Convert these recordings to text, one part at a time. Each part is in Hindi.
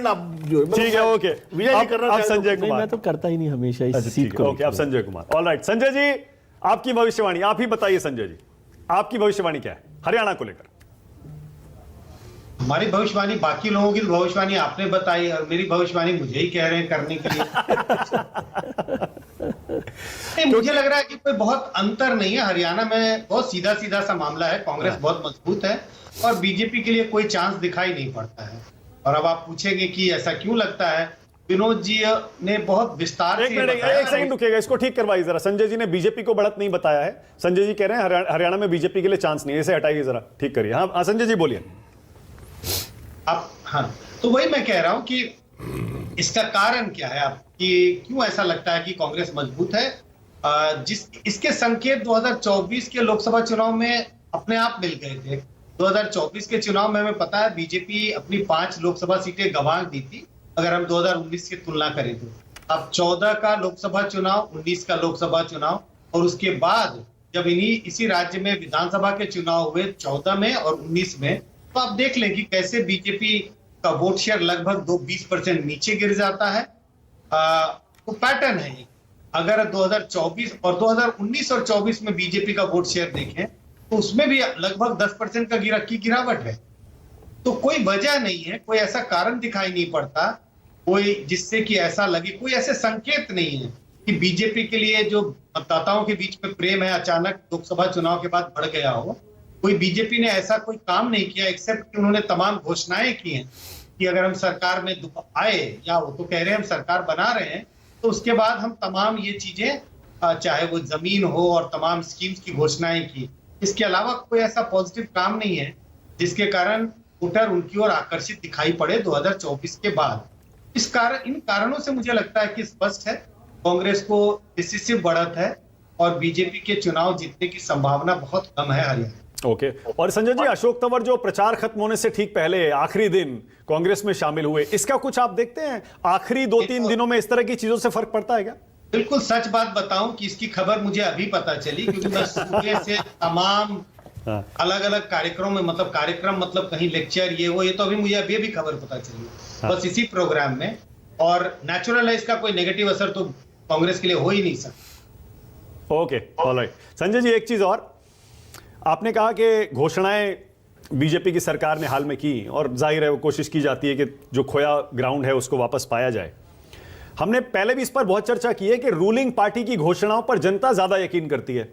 ठीक है, ओके। विजय जी करना अब चाहे संजय नहीं, कुमार। मैं तो करता ही नहीं हमेशा इस अच्छा, सीट ठीक को है, ओके। अब संजय कुमार। ऑल राइट, संजय जी आपकी भविष्यवाणी आप ही बताइए। संजय जी आपकी भविष्यवाणी क्या है हरियाणा को लेकर? हमारी भविष्यवाणी, बाकी लोगों की भविष्यवाणी आपने बताई और मेरी भविष्यवाणी मुझे ही कह रहे हैं करने के लिए। नहीं, मुझे लग रहा है कि कोई बहुत अंतर नहीं है। हरियाणा में बहुत सीधा सीधा सा मामला है। कांग्रेस बहुत मजबूत है और बीजेपी के लिए कोई चांस दिखाई नहीं पड़ता है। और अब आप पूछेंगे कि ऐसा क्यों लगता है, विनोद जी ने बहुत विस्तार से एक सेकंड रुकिएगा, इसको ठीक करवाइए जरा। संजय जी ने बीजेपी को बढ़त नहीं बताया है। संजय जी कह रहे हैं हरियाणा में बीजेपी के लिए चांस नहीं है, इसे हटाइए जरा, ठीक करिए। हाँ संजय जी बोलिए। आप, हाँ, तो वही मैं कह रहा हूं कि इसका कारण क्या है, आप कि क्यों ऐसा लगता है कि कांग्रेस मजबूत है। इसके संकेत 2024 के लोकसभा चुनाव में अपने आप मिल गए थे। 2024 के चुनाव में हमें पता है बीजेपी अपनी 5 लोकसभा सीटें गंवा दी थी, अगर हम 2019 की तुलना करें तो। अब 14 का लोकसभा चुनाव, 19 का लोकसभा चुनाव और उसके बाद जब इसी राज्य में विधानसभा के चुनाव हुए 14 में और 19 में, तो आप देख लें कि कैसे बीजेपी का वोट शेयर लगभग 20% नीचे गिर जाता है। तो पैटर्न है ये। अगर 2024 और 2019 और 24 में बीजेपी का वोट शेयर देखें तो उसमें भी लगभग 10% का गिरावट है। तो कोई वजह नहीं है, कोई ऐसा कारण दिखाई नहीं पड़ता, कोई जिससे कि ऐसा लगे, कोई ऐसे संकेत नहीं है कि बीजेपी के लिए जो मतदाताओं के बीच में प्रेम है अचानक लोकसभा चुनाव के बाद बढ़ गया हो। कोई बीजेपी ने ऐसा कोई काम नहीं किया, एक्सेप्ट कि उन्होंने तमाम घोषणाएं की हैं कि अगर हम सरकार में आए, या वो तो कह रहे हैं हम सरकार बना रहे हैं, तो उसके बाद हम तमाम ये चीजें, चाहे वो जमीन हो और तमाम स्कीम्स की घोषणाएं की। इसके अलावा कोई ऐसा पॉजिटिव काम नहीं है जिसके कारण वोटर उनकी ओर आकर्षित दिखाई पड़े 2024 के बाद। इन कारणों से मुझे लगता है कि स्पष्ट है कांग्रेस को डिसिसिव बढ़त है और बीजेपी के चुनाव जीतने की संभावना बहुत कम है हरियाणा। ओके। और संजय जी, अशोक तंवर जो प्रचार खत्म होने से ठीक पहले आखिरी दिन कांग्रेस में शामिल हुए, इसका कुछ आप देखते हैं? आखिरी 2-3 दिनों में इस तरह की चीजों से फर्क पड़ता है क्या? बिल्कुल सच बात बताऊं कि इसकी खबर मुझे अभी पता चली, क्योंकि मैं सुबह से तमाम अलग अलग कार्यक्रम में, मतलब कहीं लेक्चर ये वो, ये तो अभी मुझे अभी खबर पता चली, बस इसी प्रोग्राम में। और नेचुरल है, इसका कोई नेगेटिव असर तो कांग्रेस के लिए हो ही नहीं सकता। Okay, alright. संजय जी, एक चीज और, आपने कहा कि घोषणाएं बीजेपी की सरकार ने हाल में की और जाहिर है वो कोशिश की जाती है कि जो खोया ग्राउंड है उसको वापस पाया जाए। हमने पहले भी इस पर बहुत चर्चा की है कि रूलिंग पार्टी की घोषणाओं पर जनता ज्यादा यकीन करती है।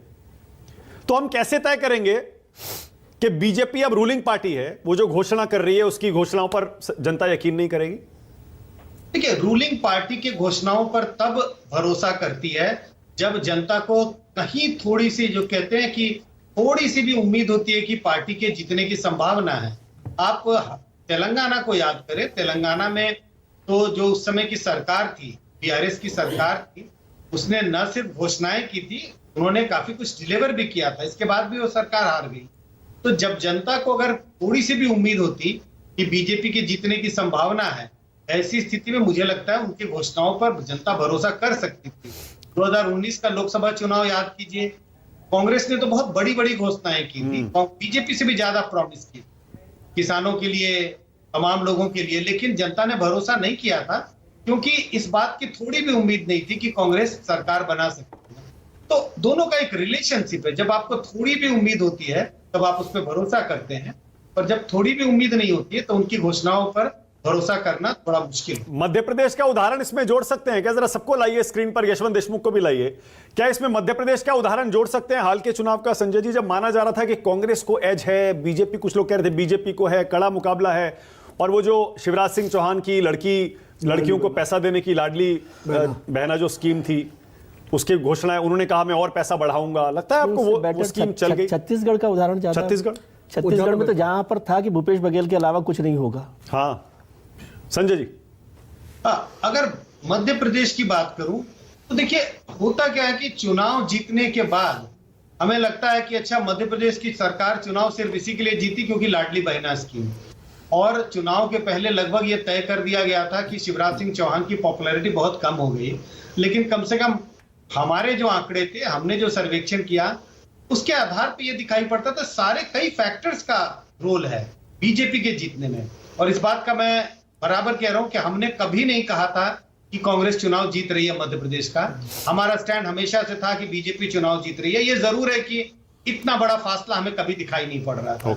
तो हम कैसे तय करेंगे कि बीजेपी अब रूलिंग पार्टी है, वो जो घोषणा कर रही है उसकी घोषणाओं पर जनता यकीन नहीं करेगी? देखिए, रूलिंग पार्टी की घोषणाओं पर तब भरोसा करती है जब जनता को कहीं थोड़ी सी, जो कहते हैं कि थोड़ी सी भी उम्मीद होती है कि पार्टी के जीतने की संभावना है। आप तेलंगाना को याद करें, तेलंगाना में तो जो उस समय की सरकार थी, टीआरएस की सरकार थी, उसने न सिर्फ घोषणाएं की थी, उन्होंने काफी कुछ डिलीवर भी किया था। इसके बाद भी वो सरकार हार गई। तो जब जनता को अगर थोड़ी सी भी उम्मीद होती कि बीजेपी के जीतने की संभावना है, ऐसी स्थिति में मुझे लगता है उनकी घोषणाओं पर जनता भरोसा कर सकती थी। 2019 का लोकसभा चुनाव याद कीजिए, कांग्रेस ने तो बहुत बड़ी बड़ी घोषणाएं की थी, बीजेपी से भी ज्यादा प्रॉमिस की, किसानों के लिए, तमाम लोगों के लिए, लेकिन जनता ने भरोसा नहीं किया था क्योंकि इस बात की थोड़ी भी उम्मीद नहीं थी कि कांग्रेस सरकार बना सकती है। तो दोनों का एक रिलेशनशिप है, जब आपको थोड़ी भी उम्मीद होती है तब आप उस पर भरोसा करते हैं, और जब थोड़ी भी उम्मीद नहीं होती है तो उनकी घोषणाओं पर भरोसा करना थोड़ा मुश्किल। मध्य प्रदेश का उदाहरण इसमें जोड़ सकते हैं क्या? जरा सबको लाइए स्क्रीन पर, यशवंत देशमुख को भी लाइए। क्या इसमें मध्य प्रदेश का उदाहरण जोड़ सकते हैं हाल के चुनाव का? संजय जी, जब माना जा रहा था कि कांग्रेस को एज है, बीजेपी, कुछ लोग कह रहे थे बीजेपी को है, कड़ा मुकाबला है, और वो जो शिवराज सिंह चौहान की लड़कियों को पैसा देने की लाडली बहना जो स्कीम थी, उसकी घोषणाएं, उन्होंने कहा मैं और पैसा बढ़ाऊंगा। लगता है आपको वो स्कीम चल गई? छत्तीसगढ़ का उदाहरण, छत्तीसगढ़ में तो जहां पर था कि भूपेश बघेल के अलावा कुछ नहीं होगा। हाँ संजय जी, अगर मध्य प्रदेश की बात करूं तो देखिए, होता क्या है कि चुनाव जीतने के बाद हमें लगता है कि अच्छा, मध्य प्रदेश की सरकार चुनाव सिर्फ इसी के लिए जीती क्योंकि लाडली बहना स्कीम, और चुनाव के पहले लगभग ये तय कर दिया गया था कि शिवराज सिंह चौहान की पॉपुलैरिटी बहुत कम हो गई। लेकिन कम से कम हमारे जो आंकड़े थे, हमने जो सर्वेक्षण किया, उसके आधार पर यह दिखाई पड़ता था कई फैक्टर्स का रोल है बीजेपी के जीतने में। और इस बात का मैं बराबर कह रहा हूं कि हमने कभी नहीं कहा था कि कांग्रेस चुनाव जीत रही है मध्य प्रदेश का। हमारा स्टैंड हमेशा से था कि बीजेपी चुनाव जीत रही है। ये जरूर है कि इतना बड़ा फासला हमें कभी दिखाई नहीं पड़ रहा था।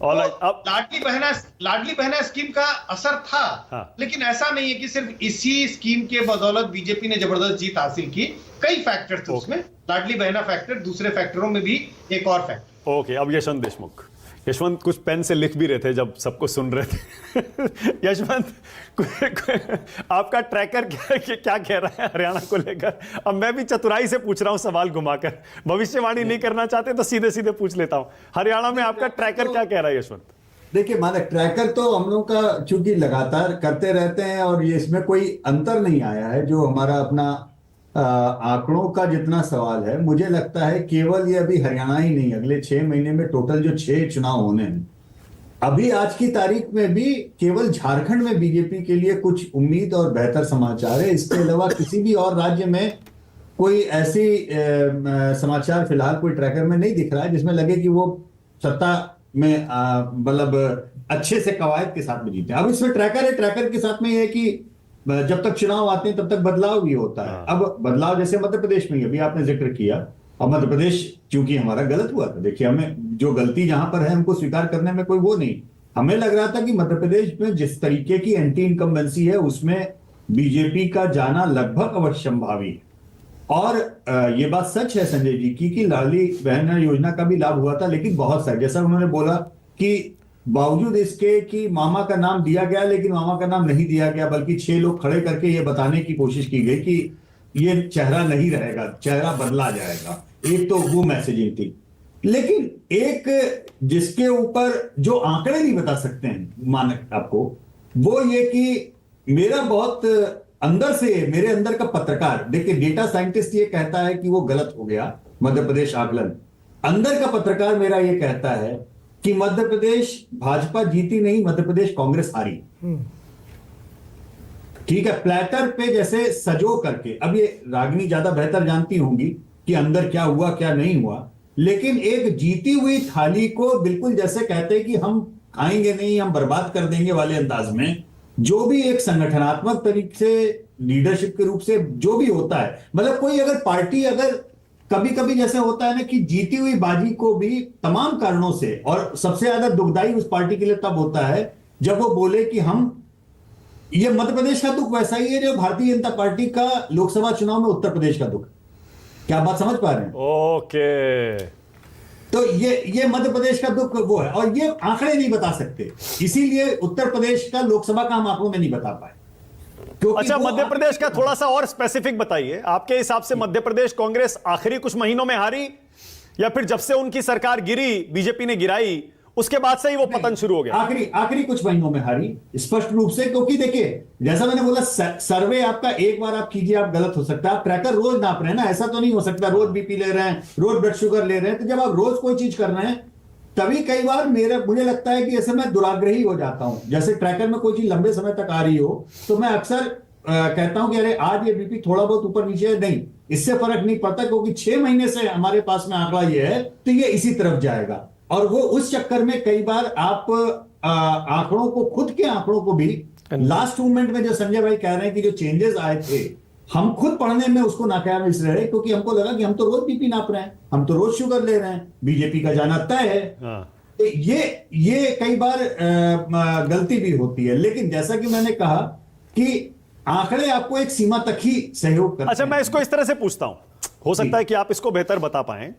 अब लाडली बहना स्कीम का असर था। हाँ। लेकिन ऐसा नहीं है कि सिर्फ इसी स्कीम के बदौलत बीजेपी ने जबरदस्त जीत हासिल की। कई फैक्टर थे उसमें, लाडली बहना फैक्टर, दूसरे फैक्टरों में भी एक और फैक्टर। ओके, अब यशवंत देशमुख। यशवंत कुछ पेन से लिख भी रहे थे जब सबको सुन रहे थे। यशवंत, आपका ट्रैकर क्या कह रहा है हरियाणा को लेकर? अब मैं भी चतुराई से पूछ रहा हूं सवाल घुमाकर, भविष्यवाणी नहीं करना चाहते तो सीधे सीधे पूछ लेता हूं। हरियाणा में आपका ट्रैकर क्या कह रहा है यशवंत? देखिए मानक, ट्रैकर तो हम लोग का चूंकि लगातार करते रहते हैं और ये इसमें कोई अंतर नहीं आया है। जो हमारा अपना आंकड़ों का जितना सवाल है, मुझे लगता है केवल ये अभी हरियाणा ही नहीं, अगले 6 महीने में टोटल जो 6 चुनाव होने हैं, अभी आज की तारीख में भी केवल झारखंड में बीजेपी के लिए कुछ उम्मीद और बेहतर समाचार है। इसके अलावा किसी भी और राज्य में कोई ऐसी समाचार फिलहाल कोई ट्रैकर में नहीं दिख रहा है जिसमें लगे कि वो सत्ता में मतलब अच्छे से कवायद के साथ में जीते। अब इसमें ट्रैकर है, ट्रैकर के साथ में ये है कि जब तक चुनाव आते हैं तब तक बदलाव भी होता है। अब बदलाव जैसे मध्य प्रदेश में अभी आपने जिक्र किया, अब मध्य प्रदेश चूंकि हमारा गलत हुआ था, देखिए हमें जो गलती जहां पर है हमको स्वीकार करने में कोई वो नहीं। हमें लग रहा था कि मध्य प्रदेश में जिस तरीके की एंटी इनकम्बेंसी है उसमें बीजेपी का जाना लगभग अवश्यंभावी है। और ये बात सच है संजय जी की कि लाडली बहना योजना का भी लाभ हुआ था, लेकिन बहुत सारे, जैसा उन्होंने बोला कि बावजूद इसके कि मामा का नाम दिया गया, लेकिन मामा का नाम नहीं दिया गया, बल्कि 6 लोग खड़े करके ये बताने की कोशिश की गई कि ये चेहरा नहीं रहेगा, चेहरा बदला जाएगा। एक तो वो मैसेजिंग थी, लेकिन एक जिसके ऊपर जो आंकड़े नहीं बता सकते हैं मानक आपको, वो ये कि मेरा बहुत अंदर से, मेरे अंदर का पत्रकार, देखिए डेटा साइंटिस्ट ये कहता है कि वो गलत हो गया मध्य प्रदेश आकलन, अंदर का पत्रकार मेरा ये कहता है कि मध्य प्रदेश भाजपा जीती नहीं, मध्य प्रदेश कांग्रेस हारी। ठीक है, प्लेटर पे जैसे सजो करके, अब ये रागिनी ज्यादा बेहतर जानती होंगी कि अंदर क्या हुआ क्या नहीं हुआ, लेकिन एक जीती हुई थाली को बिल्कुल जैसे कहते हैं कि हम खाएंगे नहीं, हम बर्बाद कर देंगे वाले अंदाज में, जो भी एक संगठनात्मक तरीके से लीडरशिप के रूप से जो भी होता है, मतलब कोई अगर पार्टी अगर कभी कभी जैसे होता है ना कि जीती हुई बाजी को भी तमाम कारणों से, और सबसे ज्यादा दुखदाई उस पार्टी के लिए तब होता है जब वो बोले कि हम, ये मध्य प्रदेश का दुख वैसा ही है जो भारतीय जनता पार्टी का लोकसभा चुनाव में उत्तर प्रदेश का दुख। क्या आप बात समझ पा रहे हैं? ओके, तो ये मध्य प्रदेश का दुख वो है, और ये आंकड़े नहीं बता सकते, इसीलिए उत्तर प्रदेश का लोकसभा का हम आंकड़ों में नहीं बता पाए। अच्छा, मध्य प्रदेश का थोड़ा सा और स्पेसिफिक बताइए। आपके हिसाब से मध्य प्रदेश कांग्रेस आखिरी कुछ महीनों में हारी, या फिर जब से उनकी सरकार गिरी, बीजेपी ने गिराई, उसके बाद से ही वो पतन शुरू हो गया? आखिरी कुछ महीनों में हारी स्पष्ट रूप से, क्योंकि देखिए जैसा मैंने बोला, सर्वे आपका एक बार आप कीजिए, आप गलत हो सकता है। आप ट्रैकर रोज नाप रहे हैं ना, ऐसा तो नहीं हो सकता रोज बीपी ले रहे हैं, रोज ब्लड शुगर ले रहे हैं। तो जब आप रोज कोई चीज कर रहे हैं तभी कई बार मुझे लगता है कि ऐसे मैं दुराग्रही हो जाता हूं। जैसे ट्रैकर में कोई चीज लंबे समय तक आ रही हो तो मैं अक्सर कहता हूं कि अरे आज ये बीपी थोड़ा बहुत ऊपर नीचे है, नहीं, इससे फर्क नहीं पड़ता, क्योंकि 6 महीने से हमारे पास में आंकड़ा ये है तो ये इसी तरफ जाएगा। और वो उस चक्कर में कई बार आप आंकड़ों को, खुद के आंकड़ों को भी लास्ट मूवमेंट में, जो संजय भाई कह रहे हैं कि जो चेंजेस आए थे, हम खुद पढ़ने में उसको नाकाम इस रहे, क्योंकि हमको लगा कि हम तो रोज बीपी नाप रहे हैं, हम तो रोज शुगर ले रहे हैं, बीजेपी का जाना तय है। तो ये कई बार गलती भी होती है। लेकिन जैसा कि मैंने कहा कि आंकड़े आपको एक सीमा तक ही सहयोग करते हैं। अच्छा, मैं इसको इस तरह से पूछता हूं, हो सकता है कि आप इसको बेहतर बता पाएं।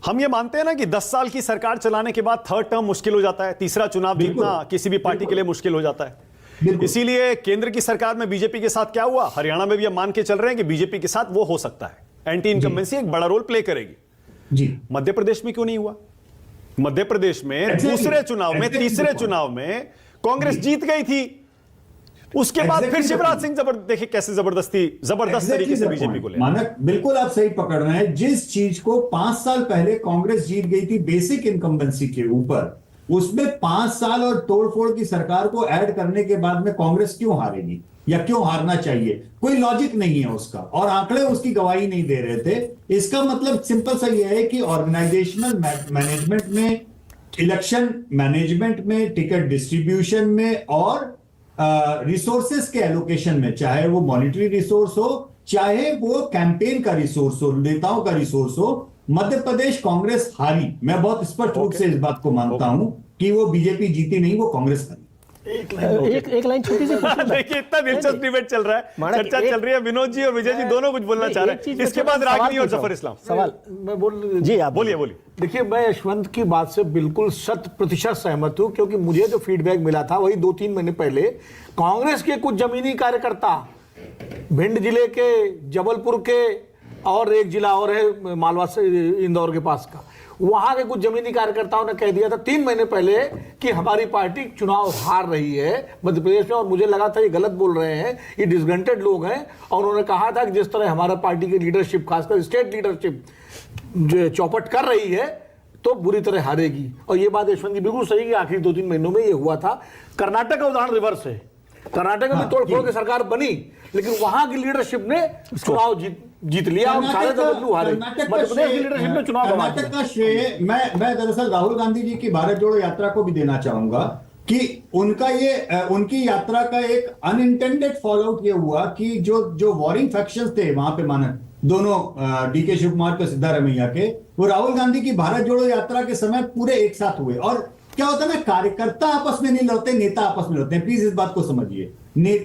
हम ये मानते हैं ना कि 10 साल की सरकार चलाने के बाद थर्ड टर्म मुश्किल हो जाता है, तीसरा चुनाव जीतना किसी भी पार्टी के लिए मुश्किल हो जाता है। इसीलिए केंद्र की सरकार में बीजेपी के साथ क्या हुआ, हरियाणा में भी हम मान के चल रहे हैं कि बीजेपी के साथ वो हो सकता है, एंटी इनकम्बेंसी एक बड़ा रोल प्ले करेगी जी। मध्य प्रदेश में क्यों नहीं हुआ? मध्य प्रदेश में दूसरे चुनाव में, तीसरे चुनाव में कांग्रेस जीत गई थी, उसके बाद फिर शिवराज सिंह देखिए कैसे जबरदस्त तरीके से बीजेपी को ले। मानक, बिल्कुल आप सही पकड़ रहे हैं। जिस चीज को 5 साल पहले कांग्रेस जीत गई थी बेसिक इनकम्बेंसी के ऊपर, उसमें 5 साल और तोड़फोड़ की सरकार को ऐड करने के बाद में कांग्रेस क्यों हारेगी या क्यों हारना चाहिए? कोई लॉजिक नहीं है उसका, और आंकड़े उसकी गवाही नहीं दे रहे थे। इसका मतलब सिंपल सा यह है कि ऑर्गेनाइजेशनल मैनेजमेंट में, इलेक्शन मैनेजमेंट में, टिकट डिस्ट्रीब्यूशन में और रिसोर्सेस के एलोकेशन में, चाहे वो मॉनिटरी रिसोर्स हो, चाहे वो कैंपेन का रिसोर्स हो, नेताओं का रिसोर्स हो, मध्य प्रदेश कांग्रेस हारी। मैं बहुत स्पष्ट रूप से इस बात को मानता हूं कि वो बीजेपी जीती नहीं, वो कांग्रेस हारी। एक लाइन छोटी सी पूछूं मैं? देखिए इतना दिलचस्प डिबेट चल रहा है, माना चर्चा कि चल रही है, विनोद जी और विजय जी दोनों कुछ बोलना चाह रहे हैं, इसके बाद रागिनी और जफर इस्लाम। सवाल मैं बोल जी, आप बोलिए बोलिए। देखिए, मैं यशवंत की बात से बिल्कुल 100% सहमत हूं, क्योंकि मुझे जो फीडबैक मिला था वही 2-3 महीने पहले कांग्रेस के कुछ जमीनी कार्यकर्ता भिंड जिले के, जबलपुर के, और एक जिला और है मालवा से इंदौर के पास का, वहां के कुछ जमीनी कार्यकर्ताओं ने कह दिया था 3 महीने पहले कि हमारी पार्टी चुनाव हार रही है मध्य प्रदेश में, और मुझे लगा था ये गलत बोल रहे हैं, ये डिसग्रंटेड लोग हैं। और उन्होंने कहा था कि जिस तरह हमारा पार्टी की लीडरशिप, खासकर स्टेट लीडरशिप जो चौपट कर रही है, तो बुरी तरह हारेगी। और ये बात यशवंत की बिल्कुल सही कि आखिरी 2-3 महीनों में ये हुआ था। कर्नाटक का उदाहरण रिवर्स है। कर्नाटक में तोड़ फोड़ की सरकार बनी, लेकिन वहां की लीडरशिप ने चुनाव जीत लिया और सारे बदलू हारे। मध्य प्रदेश की लीडरशिप ने चुनाव गंवा कर्नाटक का श्रेय मैं दरअसल राहुल गांधी जी की भारत जोड़ो यात्रा को भी देना चाहूंगा कि उनकी यात्रा का एक अनइंटेंडेड फॉलोआउट ये हुआ कि जो वॉरिंग फैक्शंस थे वहां पे, माना दोनों डीके शिव कुमार के, सिद्धारमैया के, वो राहुल गांधी की भारत जोड़ो यात्रा के समय पूरे एक साथ हुए। और क्या होता है ना, कार्यकर्ता आपस में नहीं लड़ते, नेता आपस में लड़ते हैं। प्लीज इस बात को समझिए।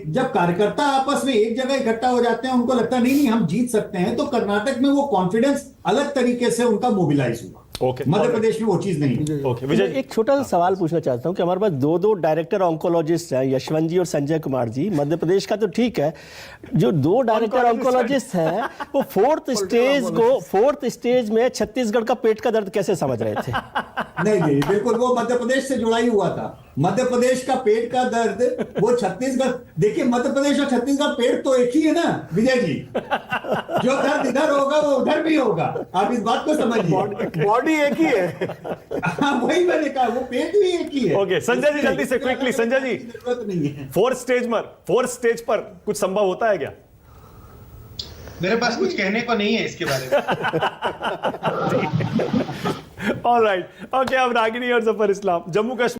जब कार्यकर्ता आपस में एक जगह इकट्ठा हो जाते हैं, उनको लगता है नहीं हम जीत सकते हैं, तो कर्नाटक में वो कॉन्फिडेंस अलग तरीके से उनका मोबिलाइज हुआ। मध्य प्रदेश में वो चीज नहीं। विजय, एक छोटा सा सवाल पूछना चाहता हूं कि हमारे पास दो डायरेक्टर ऑन्कोलॉजिस्ट हैं, यशवंत जी और संजय कुमार जी। मध्य प्रदेश का तो ठीक है, जो 2 डायरेक्टर ऑन्कोलॉजिस्ट हैं वो फोर्थ स्टेज में छत्तीसगढ़ का पेट का दर्द कैसे समझ रहे थे? नहीं, बिल्कुल वो मध्य प्रदेश से जुड़ा ही हुआ था। मध्य प्रदेश का पेट का दर्द वो छत्तीसगढ़, देखिए मध्य प्रदेश और छत्तीसगढ़ पेट तो एक ही है ना विजय जी। जो दर्द इधर होगा वो उधर भी होगा, आप इस बात को समझिए। बॉडी एक ही है। वही मैंने कहा, वो पेट भी एक ही है। ओके संजय जी, जल्दी से क्विकली। संजय जी, जरूरत नहीं है। फोर्थ स्टेज पर कुछ संभव होता है क्या? मेरे पास कुछ कहने को नहीं है इसके बारे में। ऑलराइट, ओके, अब रागिनी और जफर इस्लाम, जम्मू कश्मीर